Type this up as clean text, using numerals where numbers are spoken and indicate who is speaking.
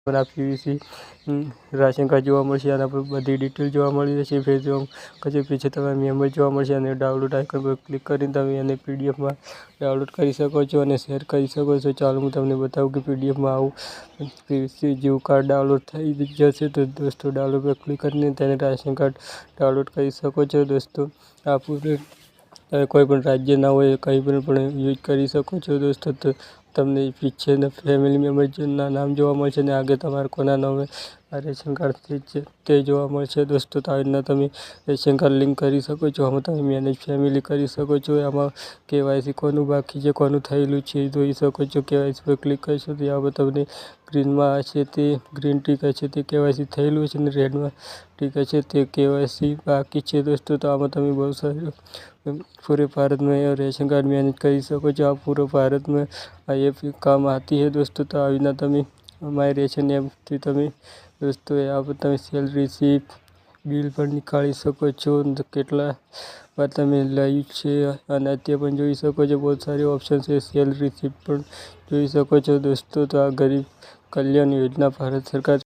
Speaker 1: આ PVC ration card જોવા મળશે। આના પર બધી ડિટેલ જોવા મળી રહેશે। ફેર જો પછી પીછે તમે મેમ્બર જોવા મળશે અને ડાઉનલોડ આઇકન પર ક્લિક કરીને તમે એને પીડીએફમાં ડાઉનલોડ કરી શકો છો અને શેર કરી શકો છો। ચાલો હું તમને બતાવું કે પીડીએફમાં આવું પીવીસી જેવું કાર્ડ ડાઉનલોડ થઈ જશે। તો દોસ્તો ડાઉનલોડ પર ક્લિક કરીને તેને રાશન કાર્ડ ડાઉનલોડ કરી શકો છો। દોસ્તો આ પૂરે કોઈ પણ રાજ્યના હોય કંઈ પણ યુઝ કરી શકો છો। દોસ્તો તો તમને પીછે ફેમિલી મેમ્બરના નામ જોવા મળશે અને આગળ તમારે કોના નામે આ રેશન કાર્ડ છે તે જોવા મળશે। દોસ્તો તો આવી રીતના તમે રેશન કાર્ડ લિંક કરી શકો છો। આમાં તમે મેનેજ ફેમિલી કરી શકો છો। આમાં કેવાયસી કોનું બાકી છે કોનું થયેલું છે એ જોઈ શકો છો। કેવાયસી પર ક્લિક કરશો તો આમાં તમને ગ્રીનમાં હશે તે ગ્રીન ટીક હશે તે કેવાયસી થયેલું છે અને રેડમાં ટીક હશે તે કેવાયસી બાકી છે। દોસ્તો તો આમાં તમે બહુ સારું पूरे भारत में रेशन कार्ड मैनेज कर सको છો। आप पूरे भारत में ये काम आती है। दोस्तों तो આવી રીતના તમે માય રેશન એપથી તમે દોસ્તો આ પર તમે સેલરી રિસીપ્ટ બિલ પણ નીકાળી શકો છો। કેટલા વાર તમે લાવ્યું છે અને તે પણ જોઈ શકો છો। બહુ સારી ઓપ્શન છે। સેલરી રિસીપ્ટ પણ જોઈ શકો છો। દોસ્તો તો આ ગરીબ કલ્યાણ યોજના ભારત સરકાર